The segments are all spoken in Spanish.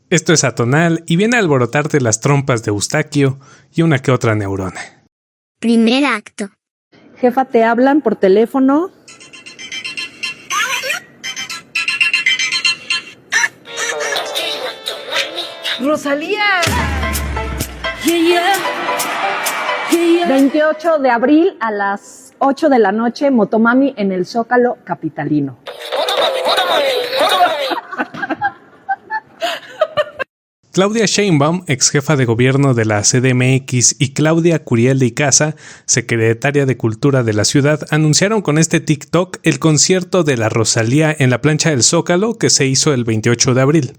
Esto es Atonal y viene a alborotarte las trompas de Eustaquio y una que otra neurona. Primer acto. Jefa, te hablan por teléfono. ¡Rosalía! 28 de abril a las 8 de la noche, Motomami en el Zócalo capitalino. Claudia Sheinbaum, ex jefa de gobierno de la CDMX, y Claudia Curiel de Icaza, secretaria de Cultura de la ciudad, anunciaron con este TikTok el concierto de la Rosalía en la plancha del Zócalo que se hizo el 28 de abril.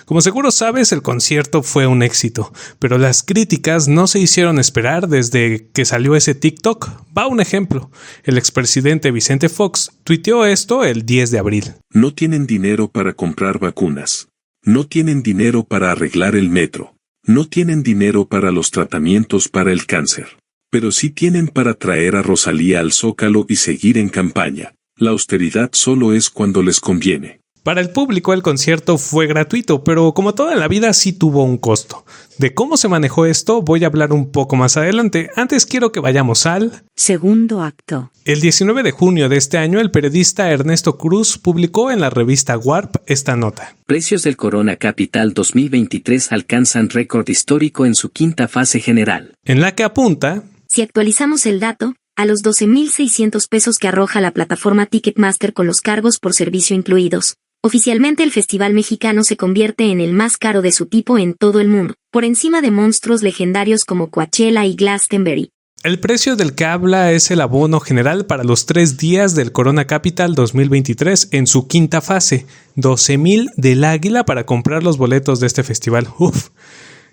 Como seguro sabes, el concierto fue un éxito, pero las críticas no se hicieron esperar desde que salió ese TikTok. Va un ejemplo. El expresidente Vicente Fox tuiteó esto el 10 de abril. No tienen dinero para comprar vacunas. No tienen dinero para arreglar el metro. No tienen dinero para los tratamientos para el cáncer. Pero sí tienen para traer a Rosalía al Zócalo y seguir en campaña. La austeridad solo es cuando les conviene. Para el público el concierto fue gratuito, pero como toda la vida sí tuvo un costo. De cómo se manejó esto voy a hablar un poco más adelante. Antes quiero que vayamos al segundo acto. El 19 de junio de este año, el periodista Ernesto Cruz publicó en la revista Warp esta nota. Precios del Corona Capital 2023 alcanzan récord histórico en su quinta fase general. En la que apunta: si actualizamos el dato, a los 12,600 pesos que arroja la plataforma Ticketmaster con los cargos por servicio incluidos. Oficialmente el Festival Mexicano se convierte en el más caro de su tipo en todo el mundo, por encima de monstruos legendarios como Coachella y Glastonbury. El precio del que habla es el abono general para los 3 días del Corona Capital 2023 en su quinta fase, 12,000 del Águila para comprar los boletos de este festival. Uf,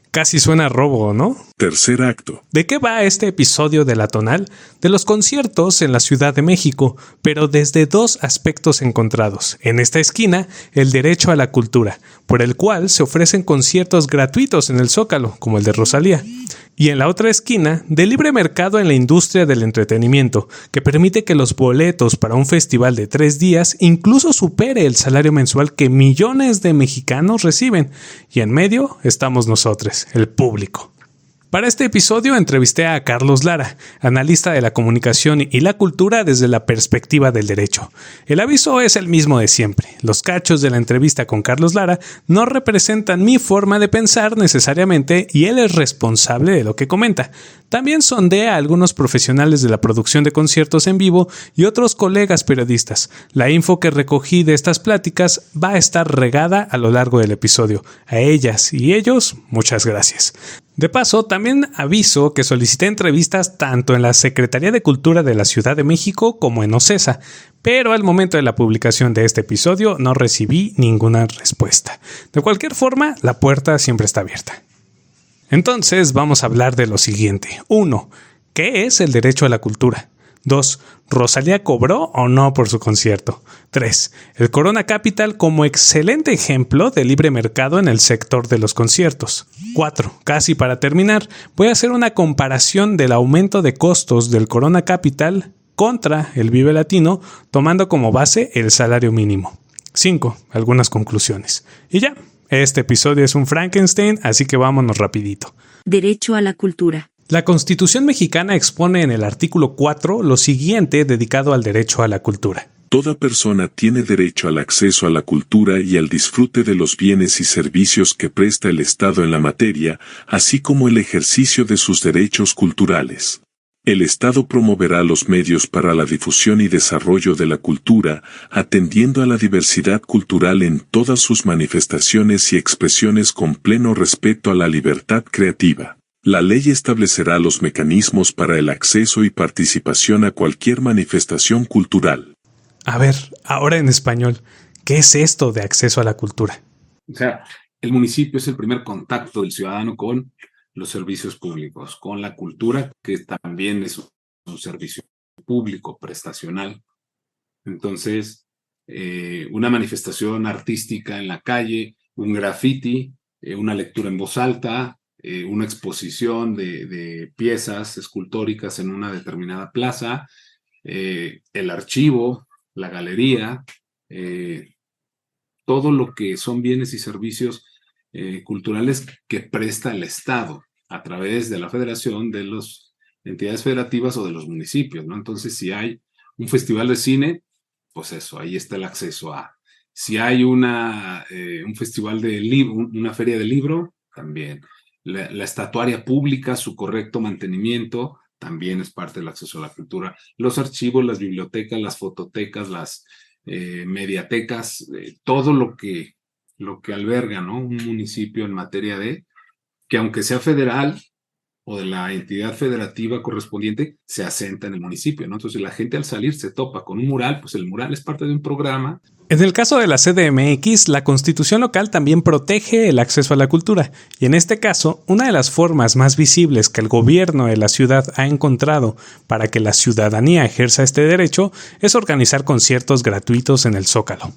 casi suena a robo, ¿no? Tercer acto. ¿De qué va este episodio de La Tonal? De los conciertos en la Ciudad de México, pero desde dos aspectos encontrados. En esta esquina, el derecho a la cultura, por el cual se ofrecen conciertos gratuitos en el Zócalo, como el de Rosalía. Y en la otra esquina, de libre mercado en la industria del entretenimiento, que permite que los boletos para un festival de 3 días incluso supere el salario mensual que millones de mexicanos reciben. Y en medio estamos nosotros, el público. Para este episodio entrevisté a Carlos Lara, analista de la comunicación y la cultura desde la perspectiva del derecho. El aviso es el mismo de siempre. Los cachos de la entrevista con Carlos Lara no representan mi forma de pensar necesariamente y él es responsable de lo que comenta. También sondea a algunos profesionales de la producción de conciertos en vivo y otros colegas periodistas. La info que recogí de estas pláticas va a estar regada a lo largo del episodio. A ellas y ellos, muchas gracias. De paso, también aviso que solicité entrevistas tanto en la Secretaría de Cultura de la Ciudad de México como en OCESA, pero al momento de la publicación de este episodio no recibí ninguna respuesta. De cualquier forma, la puerta siempre está abierta. Entonces, vamos a hablar de lo siguiente. 1. ¿Qué es el derecho a la cultura? 2. ¿Rosalía cobró o no por su concierto? 3. El Corona Capital como excelente ejemplo de libre mercado en el sector de los conciertos. 4. Casi para terminar, voy a hacer una comparación del aumento de costos del Corona Capital contra el Vive Latino, tomando como base el salario mínimo. 5. Algunas conclusiones. Y ya, este episodio es un Frankenstein, así que vámonos rapidito. Derecho a la cultura. La Constitución mexicana expone en el artículo 4 lo siguiente dedicado al derecho a la cultura. Toda persona tiene derecho al acceso a la cultura y al disfrute de los bienes y servicios que presta el Estado en la materia, así como el ejercicio de sus derechos culturales. El Estado promoverá los medios para la difusión y desarrollo de la cultura, atendiendo a la diversidad cultural en todas sus manifestaciones y expresiones con pleno respeto a la libertad creativa. La ley establecerá los mecanismos para el acceso y participación a cualquier manifestación cultural. A ver, ahora en español, ¿qué es esto de acceso a la cultura? O sea, el municipio es el primer contacto del ciudadano con los servicios públicos, con la cultura, que también es un servicio público, prestacional. Entonces, una manifestación artística en la calle, un graffiti, una lectura en voz alta, una exposición de piezas escultóricas en una determinada plaza, el archivo, la galería, todo lo que son bienes y servicios culturales que presta el Estado a través de la federación, de las entidades federativas o de los municipios, ¿no? Entonces, si hay un festival de cine, pues eso, ahí está el acceso a. Si hay un festival de libro, una feria de libro, también. La estatuaria pública, su correcto mantenimiento, también es parte del acceso a la cultura. Los archivos, las bibliotecas, las fototecas, las mediatecas, todo lo que alberga, ¿no?, un municipio en materia de, que aunque sea federal o de la entidad federativa correspondiente, se asenta en el municipio, ¿no? Entonces la gente al salir se topa con un mural, pues el mural es parte de un programa. En el caso de la CDMX, la Constitución local también protege el acceso a la cultura, y en este caso, una de las formas más visibles que el gobierno de la ciudad ha encontrado para que la ciudadanía ejerza este derecho es organizar conciertos gratuitos en el Zócalo.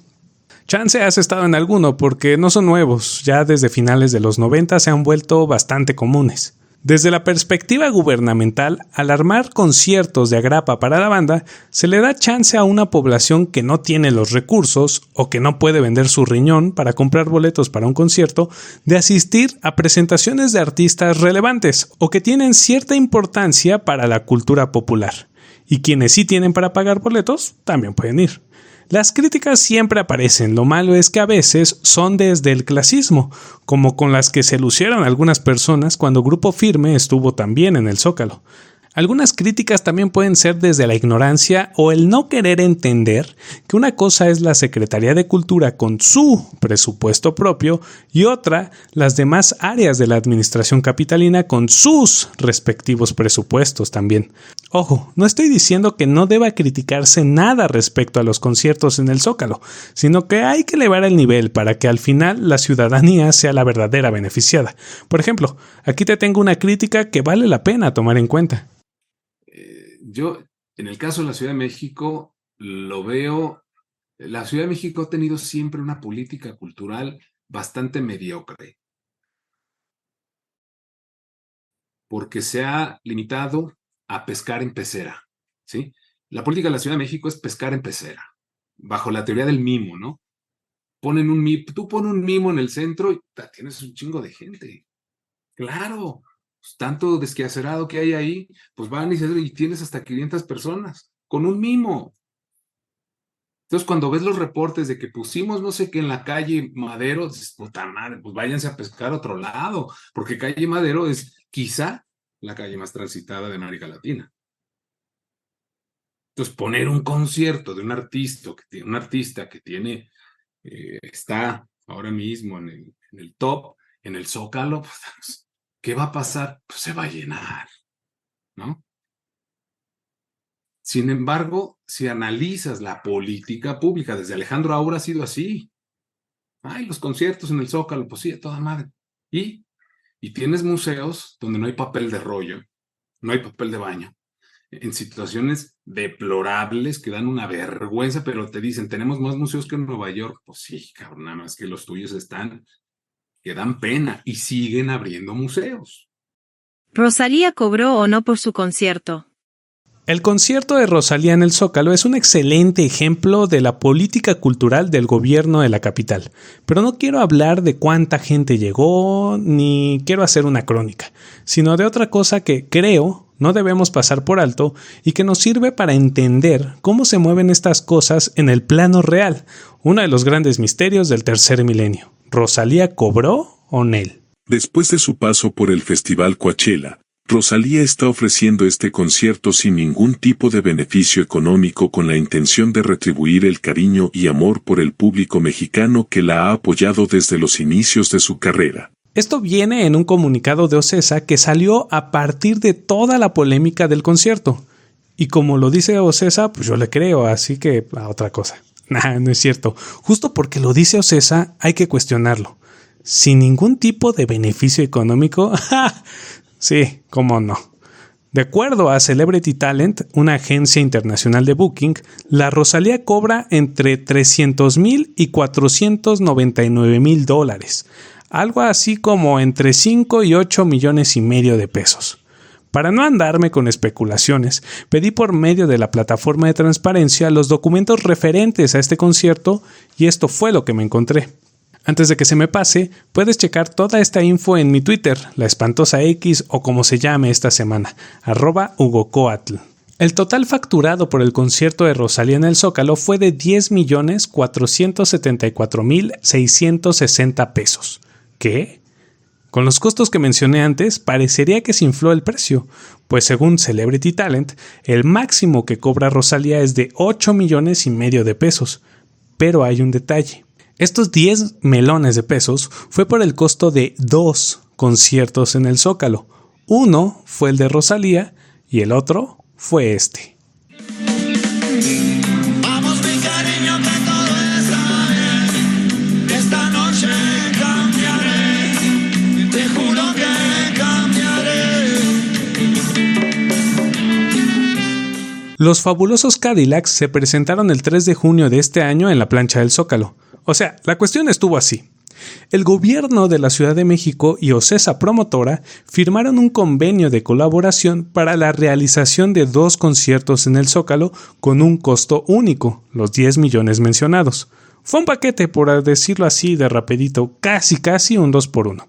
Chance has estado en alguno porque no son nuevos, ya desde finales de los 90 se han vuelto bastante comunes. Desde la perspectiva gubernamental, al armar conciertos de agrapa para la banda, se le da chance a una población que no tiene los recursos o que no puede vender su riñón para comprar boletos para un concierto, de asistir a presentaciones de artistas relevantes o que tienen cierta importancia para la cultura popular. Y quienes sí tienen para pagar boletos, también pueden ir. Las críticas siempre aparecen, lo malo es que a veces son desde el clasismo, como con las que se lucieron algunas personas cuando Grupo Firme estuvo también en el Zócalo. Algunas críticas también pueden ser desde la ignorancia o el no querer entender que una cosa es la Secretaría de Cultura con su presupuesto propio y otra las demás áreas de la administración capitalina con sus respectivos presupuestos también. Ojo, no estoy diciendo que no deba criticarse nada respecto a los conciertos en el Zócalo, sino que hay que elevar el nivel para que al final la ciudadanía sea la verdadera beneficiada. Por ejemplo, aquí te tengo una crítica que vale la pena tomar en cuenta. Yo, en el caso de la Ciudad de México, lo veo. La Ciudad de México ha tenido siempre una política cultural bastante mediocre, porque se ha limitado a pescar en pecera, ¿sí? La política de la Ciudad de México es pescar en pecera, bajo la teoría del mimo, ¿no? Tú pones un mimo en el centro y tienes un chingo de gente. Claro. Tanto desquacerado que hay ahí, pues van y tienes hasta 500 personas con un mimo. Entonces, cuando ves los reportes de que pusimos no sé qué en la calle Madero, dices, puta madre, pues váyanse a pescar a otro lado, porque calle Madero es quizá la calle más transitada de América Latina. Entonces, poner un concierto de un artista que tiene, está ahora mismo en el top, en el Zócalo, pues, ¿qué va a pasar? Pues se va a llenar, ¿no? Sin embargo, si analizas la política pública, desde Alejandro Aura ha sido así. Ay, los conciertos en el Zócalo, pues sí, a toda madre. Y tienes museos donde no hay papel de rollo, no hay papel de baño, en situaciones deplorables que dan una vergüenza, pero te dicen, tenemos más museos que en Nueva York. Pues sí, cabrón, nada más que los tuyos están que dan pena y siguen abriendo museos. ¿Rosalía cobró o no por su concierto? El concierto de Rosalía en el Zócalo es un excelente ejemplo de la política cultural del gobierno de la capital, pero no quiero hablar de cuánta gente llegó ni quiero hacer una crónica, sino de otra cosa que creo no debemos pasar por alto y que nos sirve para entender cómo se mueven estas cosas en el plano real, uno de los grandes misterios del tercer milenio. ¿Rosalía cobró o no? Después de su paso por el Festival Coachella, Rosalía está ofreciendo este concierto sin ningún tipo de beneficio económico con la intención de retribuir el cariño y amor por el público mexicano que la ha apoyado desde los inicios de su carrera. Esto viene en un comunicado de Ocesa que salió a partir de toda la polémica del concierto. Y como lo dice Ocesa, pues yo le creo, así que a otra cosa. Nah, no es cierto. Justo porque lo dice Ocesa, hay que cuestionarlo. Sin ningún tipo de beneficio económico. Sí, cómo no. De acuerdo a Celebrity Talent, una agencia internacional de booking, la Rosalía cobra entre $300,000 y $499,000, algo así como entre 5 y 8 millones y medio de pesos. Para no andarme con especulaciones, pedí por medio de la plataforma de transparencia los documentos referentes a este concierto y esto fue lo que me encontré. Antes de que se me pase, puedes checar toda esta info en mi Twitter, la espantosa X o como se llame esta semana, @HugoCoatl. El total facturado por el concierto de Rosalía en el Zócalo fue de 10,474,660 pesos. ¿Qué? Con los costos que mencioné antes, parecería que se infló el precio, pues según Celebrity Talent, el máximo que cobra Rosalía es de 8,5 millones de pesos. Pero hay un detalle. Estos 10 melones de pesos fue por el costo de 2 conciertos en el Zócalo. Uno fue el de Rosalía y el otro fue este. Vamos mi cariño que todo está bien. Esta noche cambiaré. Te juro que cambiaré. Los fabulosos Cadillacs se presentaron el 3 de junio de este año en la plancha del Zócalo. O sea, la cuestión estuvo así. El gobierno de la Ciudad de México y Ocesa Promotora firmaron un convenio de colaboración para la realización de 2 conciertos en el Zócalo con un costo único, los 10 millones mencionados. Fue un paquete, por decirlo así de rapidito, casi un 2x1.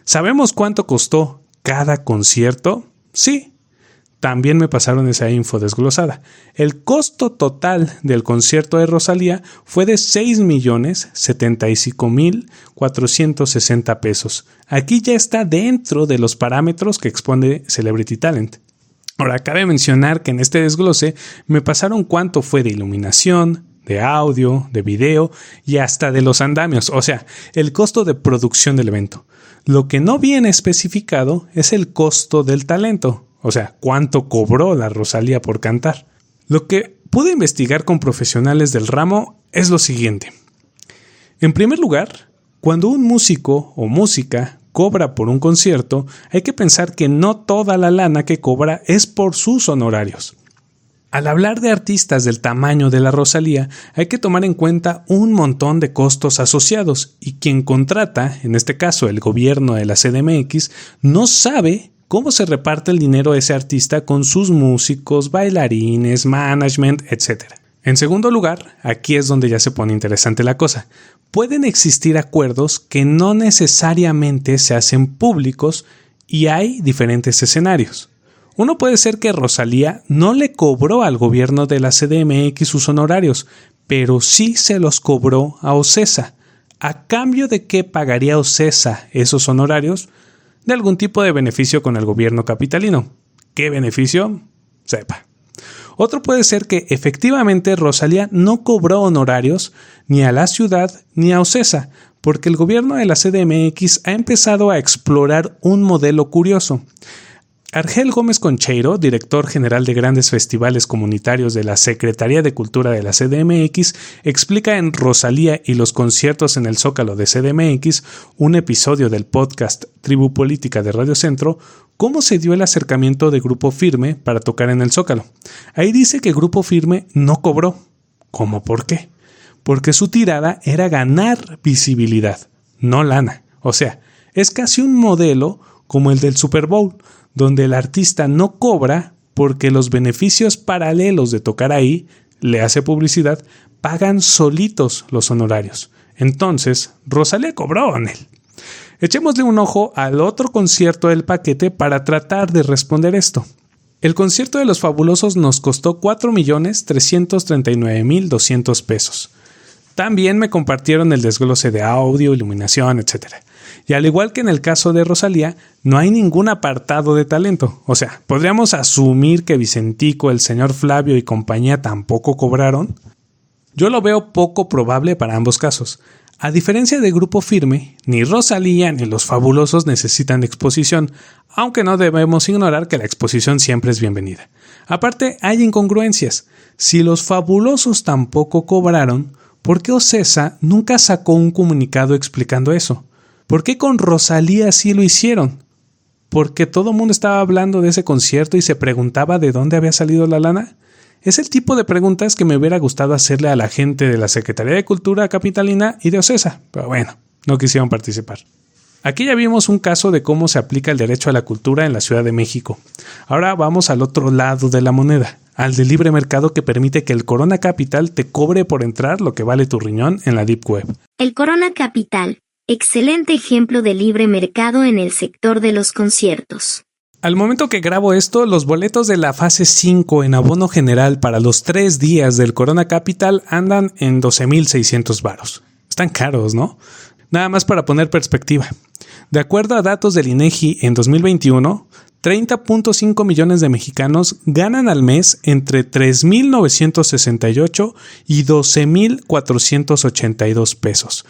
¿Sabemos cuánto costó cada concierto? Sí. También me pasaron esa info desglosada. El costo total del concierto de Rosalía fue de 6,075,460 pesos. Aquí ya está dentro de los parámetros que expone Celebrity Talent. Ahora, cabe mencionar que en este desglose me pasaron cuánto fue de iluminación, de audio, de video y hasta de los andamios, o sea, el costo de producción del evento. Lo que no viene especificado es el costo del talento. O sea, ¿cuánto cobró la Rosalía por cantar? Lo que pude investigar con profesionales del ramo es lo siguiente. En primer lugar, cuando un músico o música cobra por un concierto, hay que pensar que no toda la lana que cobra es por sus honorarios. Al hablar de artistas del tamaño de la Rosalía, hay que tomar en cuenta un montón de costos asociados y quien contrata, en este caso el gobierno de la CDMX, no sabe cómo se reparte el dinero de ese artista con sus músicos, bailarines, management, etc. En segundo lugar, aquí es donde ya se pone interesante la cosa. Pueden existir acuerdos que no necesariamente se hacen públicos y hay diferentes escenarios. Uno puede ser que Rosalía no le cobró al gobierno de la CDMX sus honorarios, pero sí se los cobró a Ocesa. ¿A cambio de qué pagaría Ocesa esos honorarios? De algún tipo de beneficio con el gobierno capitalino. ¿Qué beneficio? Sepa. Otro puede ser que efectivamente Rosalía no cobró honorarios ni a la ciudad ni a Ocesa, porque el gobierno de la CDMX ha empezado a explorar un modelo curioso. Argel Gómez Concheiro, director general de grandes festivales comunitarios de la Secretaría de Cultura de la CDMX, explica en Rosalía y los conciertos en el Zócalo de CDMX, un episodio del podcast Tribu Política de Radio Centro, cómo se dio el acercamiento de Grupo Firme para tocar en el Zócalo. Ahí dice que Grupo Firme no cobró. ¿Cómo por qué? Porque su tirada era ganar visibilidad, no lana. O sea, es casi un modelo como el del Super Bowl, donde el artista no cobra porque los beneficios paralelos de tocar ahí, le hace publicidad, pagan solitos los honorarios. Entonces, Rosalía cobró en él. Echémosle un ojo al otro concierto del paquete para tratar de responder esto. El concierto de Los Fabulosos nos costó 4,339,200 pesos. También me compartieron el desglose de audio, iluminación, etc. Y al igual que en el caso de Rosalía, no hay ningún apartado de talento. O sea, ¿podríamos asumir que Vicentico, el señor Flavio y compañía tampoco cobraron? Yo lo veo poco probable para ambos casos. A diferencia de Grupo Firme, ni Rosalía ni Los Fabulosos necesitan exposición, aunque no debemos ignorar que la exposición siempre es bienvenida. Aparte, hay incongruencias. Si Los Fabulosos tampoco cobraron, ¿por qué Ocesa nunca sacó un comunicado explicando eso? ¿Por qué con Rosalía sí lo hicieron? ¿Porque todo el mundo estaba hablando de ese concierto y se preguntaba de dónde había salido la lana? Es el tipo de preguntas que me hubiera gustado hacerle a la gente de la Secretaría de Cultura capitalina y de Ocesa, pero bueno, no quisieron participar. Aquí ya vimos un caso de cómo se aplica el derecho a la cultura en la Ciudad de México. Ahora vamos al otro lado de la moneda, al de libre mercado que permite que el Corona Capital te cobre por entrar lo que vale tu riñón en la Deep Web. El Corona Capital, excelente ejemplo de libre mercado en el sector de los conciertos. Al momento que grabo esto, los boletos de la fase 5 en abono general para los 3 días del Corona Capital andan en 12,600 varos. Están caros, ¿no? Nada más para poner perspectiva. De acuerdo a datos del INEGI en 2021, 30.5 millones de mexicanos ganan al mes entre 3,968 y 12,482 pesos.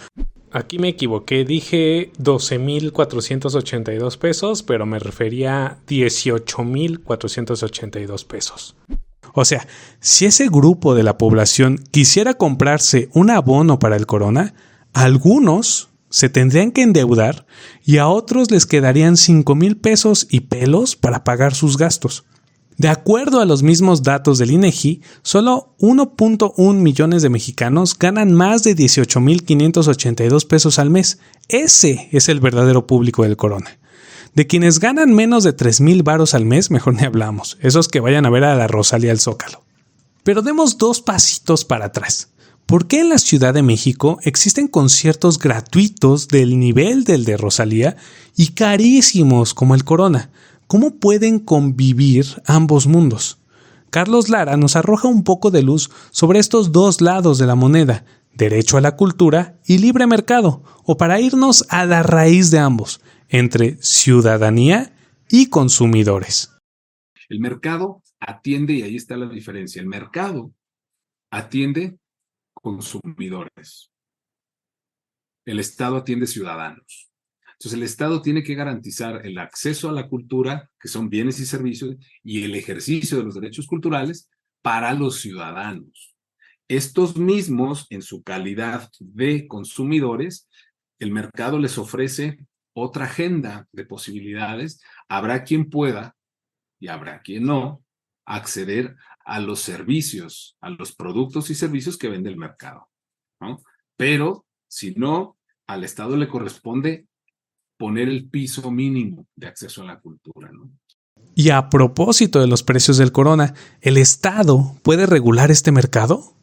Aquí me equivoqué, dije 12,482 pesos, pero me refería a 18,482 pesos. O sea, si ese grupo de la población quisiera comprarse un abono para el Corona, algunos se tendrían que endeudar y a otros les quedarían 5,000 pesos y pelos para pagar sus gastos. De acuerdo a los mismos datos del INEGI, solo 1.1 millones de mexicanos ganan más de 18,582 pesos al mes. Ese es el verdadero público del Corona. De quienes ganan menos de 3,000 varos al mes, mejor ni hablamos. Esos que vayan a ver a la Rosalía al Zócalo. Pero demos 2 pasitos para atrás. ¿Por qué en la Ciudad de México existen conciertos gratuitos del nivel del de Rosalía y carísimos como el Corona? ¿Cómo pueden convivir ambos mundos? Carlos Lara nos arroja un poco de luz sobre estos dos lados de la moneda, derecho a la cultura y libre mercado, o para irnos a la raíz de ambos, entre ciudadanía y consumidores. El mercado atiende, y ahí está la diferencia, el mercado atiende consumidores. El Estado atiende ciudadanos. Entonces el Estado tiene que garantizar el acceso a la cultura, que son bienes y servicios, y el ejercicio de los derechos culturales para los ciudadanos. Estos mismos, en su calidad de consumidores, el mercado les ofrece otra agenda de posibilidades. Habrá quien pueda, y habrá quien no, acceder a los servicios, a los productos y servicios que vende el mercado, ¿no? Pero, si no, al Estado le corresponde poner el piso mínimo de acceso a la cultura, ¿no? Y a propósito de los precios del Corona, ¿el Estado puede regular este mercado?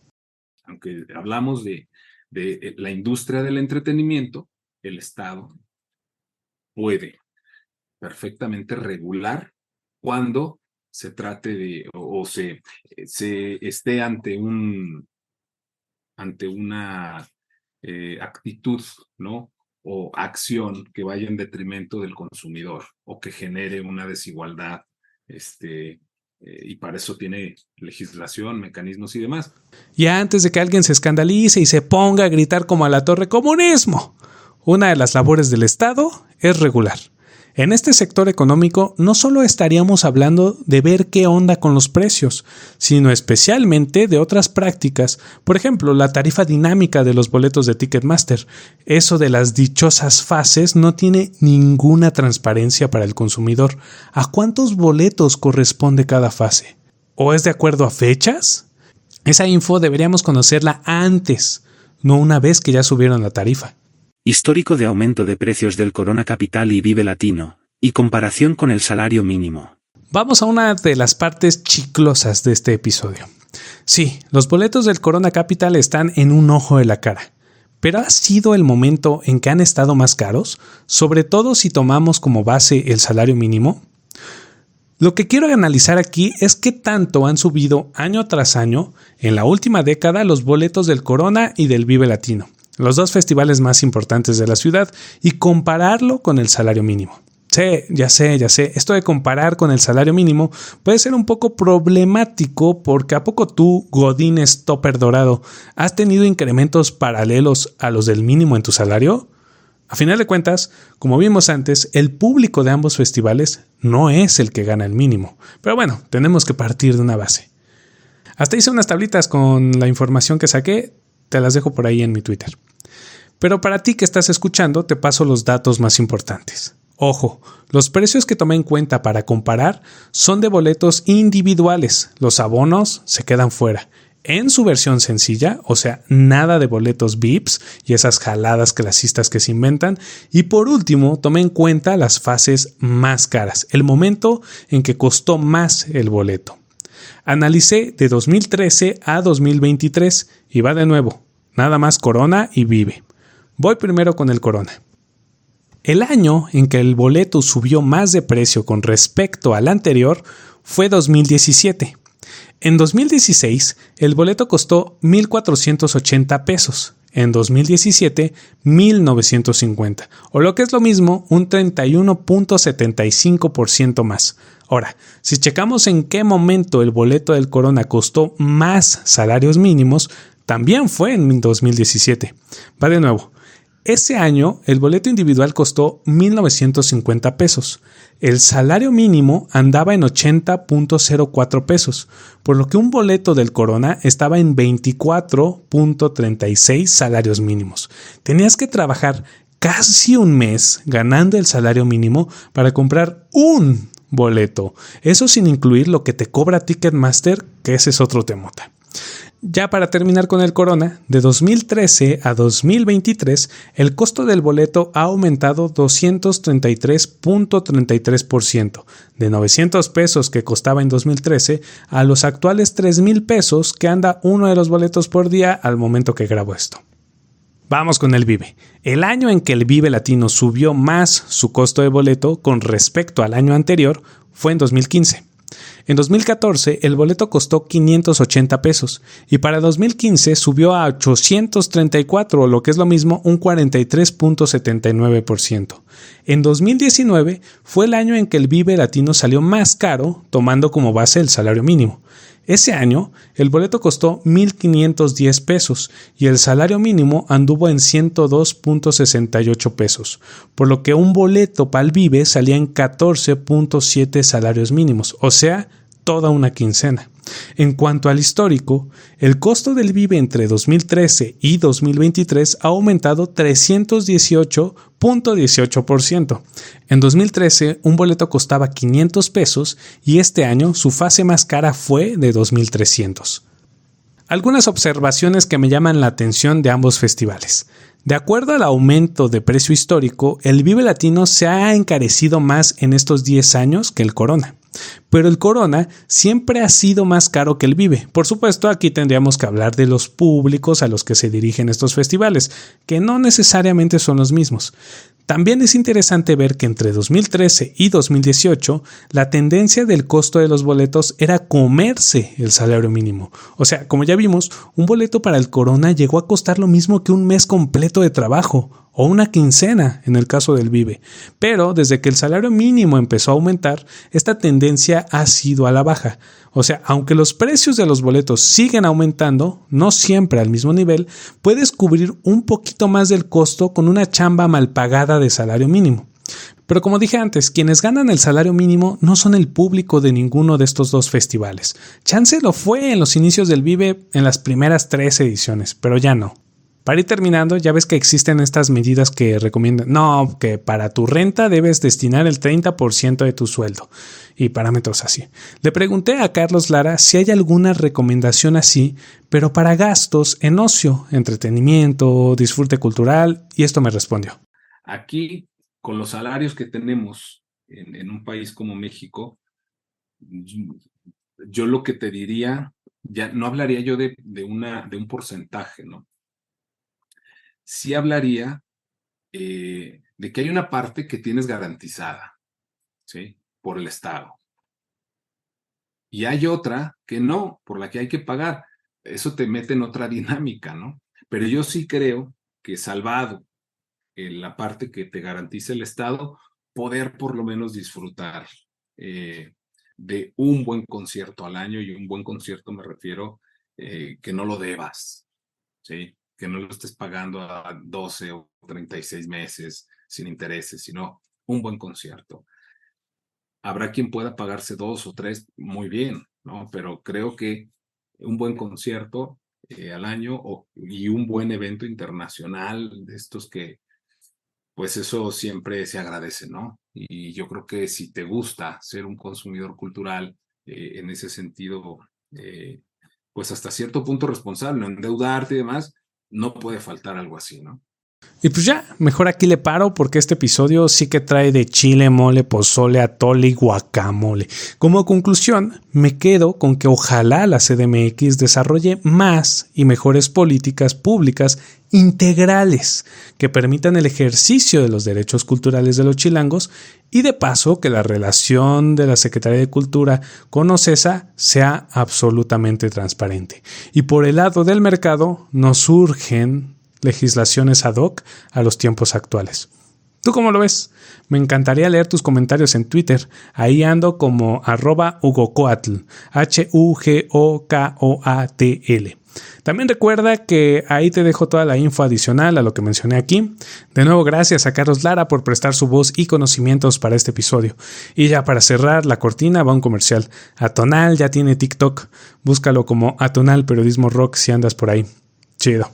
Aunque hablamos de la industria del entretenimiento, el Estado puede perfectamente regular cuando se trate de o se esté ante una actitud, ¿no? O acción que vaya en detrimento del consumidor o que genere una desigualdad, y para eso tiene legislación, mecanismos y demás. Y antes de que alguien se escandalice y se ponga a gritar como a la torre ¡comunismo!, una de las labores del Estado es regular. En este sector económico no solo estaríamos hablando de ver qué onda con los precios, sino especialmente de otras prácticas, por ejemplo, la tarifa dinámica de los boletos de Ticketmaster. Eso de las dichosas fases no tiene ninguna transparencia para el consumidor. ¿A cuántos boletos corresponde cada fase? ¿O es de acuerdo a fechas? Esa info deberíamos conocerla antes, no una vez que ya subieron la tarifa. Histórico de aumento de precios del Corona Capital y Vive Latino, y comparación con el salario mínimo. Vamos a una de las partes chiclosas de este episodio. Sí, los boletos del Corona Capital están en un ojo de la cara, pero ¿ha sido el momento en que han estado más caros? Sobre todo si tomamos como base el salario mínimo. Lo que quiero analizar aquí es qué tanto han subido año tras año en la última década los boletos del Corona y del Vive Latino, los dos festivales más importantes de la ciudad, y compararlo con el salario mínimo. Ya sé, esto de comparar con el salario mínimo puede ser un poco problemático porque ¿a poco tú, godínez topper dorado, has tenido incrementos paralelos a los del mínimo en tu salario? A final de cuentas, como vimos antes, el público de ambos festivales no es el que gana el mínimo. Pero bueno, tenemos que partir de una base. Hasta hice unas tablitas con la información que saqué, te las dejo por ahí en mi Twitter. Pero para ti que estás escuchando, te paso los datos más importantes. Ojo, los precios que tomé en cuenta para comparar son de boletos individuales. Los abonos se quedan fuera. en su versión sencilla, o sea, nada de boletos VIPs y esas jaladas clasistas que se inventan. Y por último, tomé en cuenta las fases más caras, el momento en que costó más el boleto. Analicé de 2013 a 2023 y va de nuevo, nada más Corona y Vive. Voy primero con el Corona. El año en que el boleto subió más de precio con respecto al anterior fue 2017. En 2016, el boleto costó 1,480 pesos. En 2017, 1,950, o lo que es lo mismo, un 31.75% más. Ahora, si checamos en qué momento el boleto del Corona costó más salarios mínimos, también fue en 2017. Va de nuevo. Ese año, el boleto individual costó 1,950 pesos. El salario mínimo andaba en 80.04 pesos, por lo que un boleto del Corona estaba en 24.36 salarios mínimos. Tenías que trabajar casi un mes ganando el salario mínimo para comprar un boleto. Eso sin incluir lo que te cobra Ticketmaster, que ese es otro temota. Ya para terminar con el Corona, de 2013 a 2023, el costo del boleto ha aumentado 233.33%, de 900 pesos que costaba en 2013 a los actuales 3,000 pesos que anda uno de los boletos por día al momento que grabo esto. Vamos con el Vive. El año en que el Vive Latino subió más su costo de boleto con respecto al año anterior fue en 2015. En 2014 el boleto costó 580 pesos y para 2015 subió a 834, o lo que es lo mismo, un 43.79%. En 2019 fue el año en que el Vive Latino salió más caro, tomando como base el salario mínimo. Ese año, el boleto costó 1,510 pesos y el salario mínimo anduvo en 102.68 pesos, por lo que un boleto para el Vive salía en 14.7 salarios mínimos, o sea, toda una quincena. En cuanto al histórico, el costo del Vive entre 2013 y 2023 ha aumentado 318.18%. En 2013, un boleto costaba 500 pesos y este año su fase más cara fue de 2,300. Algunas observaciones que me llaman la atención de ambos festivales. De acuerdo al aumento de precio histórico, el Vive Latino se ha encarecido más en estos 10 años que el Corona. Pero el Corona siempre ha sido más caro que el Vive. Por supuesto, aquí tendríamos que hablar de los públicos a los que se dirigen estos festivales, que no necesariamente son los mismos. También es interesante ver que entre 2013 y 2018 la tendencia del costo de los boletos era comerse el salario mínimo. O sea, como ya vimos, un boleto para el Corona llegó a costar lo mismo que un mes completo de trabajo, o una quincena en el caso del Vive. Pero desde que el salario mínimo empezó a aumentar, esta tendencia ha sido a la baja. O sea, aunque los precios de los boletos siguen aumentando, no siempre al mismo nivel, puedes cubrir un poquito más del costo con una chamba mal pagada de salario mínimo. Pero como dije antes, quienes ganan el salario mínimo no son el público de ninguno de estos dos festivales. Chance lo fue en los inicios del Vive en las primeras 3 ediciones, pero ya no. Para ir terminando, ya ves que existen estas medidas que recomiendan, no, que para tu renta debes destinar el 30% de tu sueldo y parámetros así. Le pregunté a Carlos Lara si hay alguna recomendación así, pero para gastos en ocio, entretenimiento, disfrute cultural, y esto me respondió. Aquí, con los salarios que tenemos en un país como México, yo lo que te diría, ya no hablaría yo de un porcentaje, ¿no? Sí hablaría de que hay una parte que tienes garantizada, ¿sí? Por el Estado. Y hay otra que no, por la que hay que pagar. Eso te mete en otra dinámica, ¿no? Pero yo sí creo que salvado la parte que te garantiza el Estado, poder por lo menos disfrutar de un buen concierto al año, y un buen concierto me refiero que no lo debas, ¿sí? Que no lo estés pagando a 12 o 36 meses sin intereses, sino un buen concierto. Habrá quien pueda pagarse 2 o 3, muy bien, ¿no? Pero creo que un buen concierto al año y un buen evento internacional de estos que, pues eso siempre se agradece, ¿no? Y yo creo que si te gusta ser un consumidor cultural en ese sentido, pues hasta cierto punto responsable, no endeudarte y demás, no puede faltar algo así, ¿no? Y pues ya, mejor aquí le paro porque este episodio sí que trae de chile, mole, pozole, atole y guacamole. Como conclusión, me quedo con que ojalá la CDMX desarrolle más y mejores políticas públicas integrales que permitan el ejercicio de los derechos culturales de los chilangos y de paso que la relación de la Secretaría de Cultura con OCESA sea absolutamente transparente. Y por el lado del mercado nos surgen legislaciones ad hoc a los tiempos actuales. ¿Tú cómo lo ves? Me encantaría leer tus comentarios en Twitter. Ahí ando como @hugocoatl, HUGOKOATL. También recuerda que ahí te dejo toda la info adicional a lo que mencioné aquí. De nuevo, gracias a Carlos Lara por prestar su voz y conocimientos para este episodio. Y ya para cerrar la cortina va un comercial. Atonal ya tiene TikTok. Búscalo como Atonal Periodismo Rock si andas por ahí. Chido.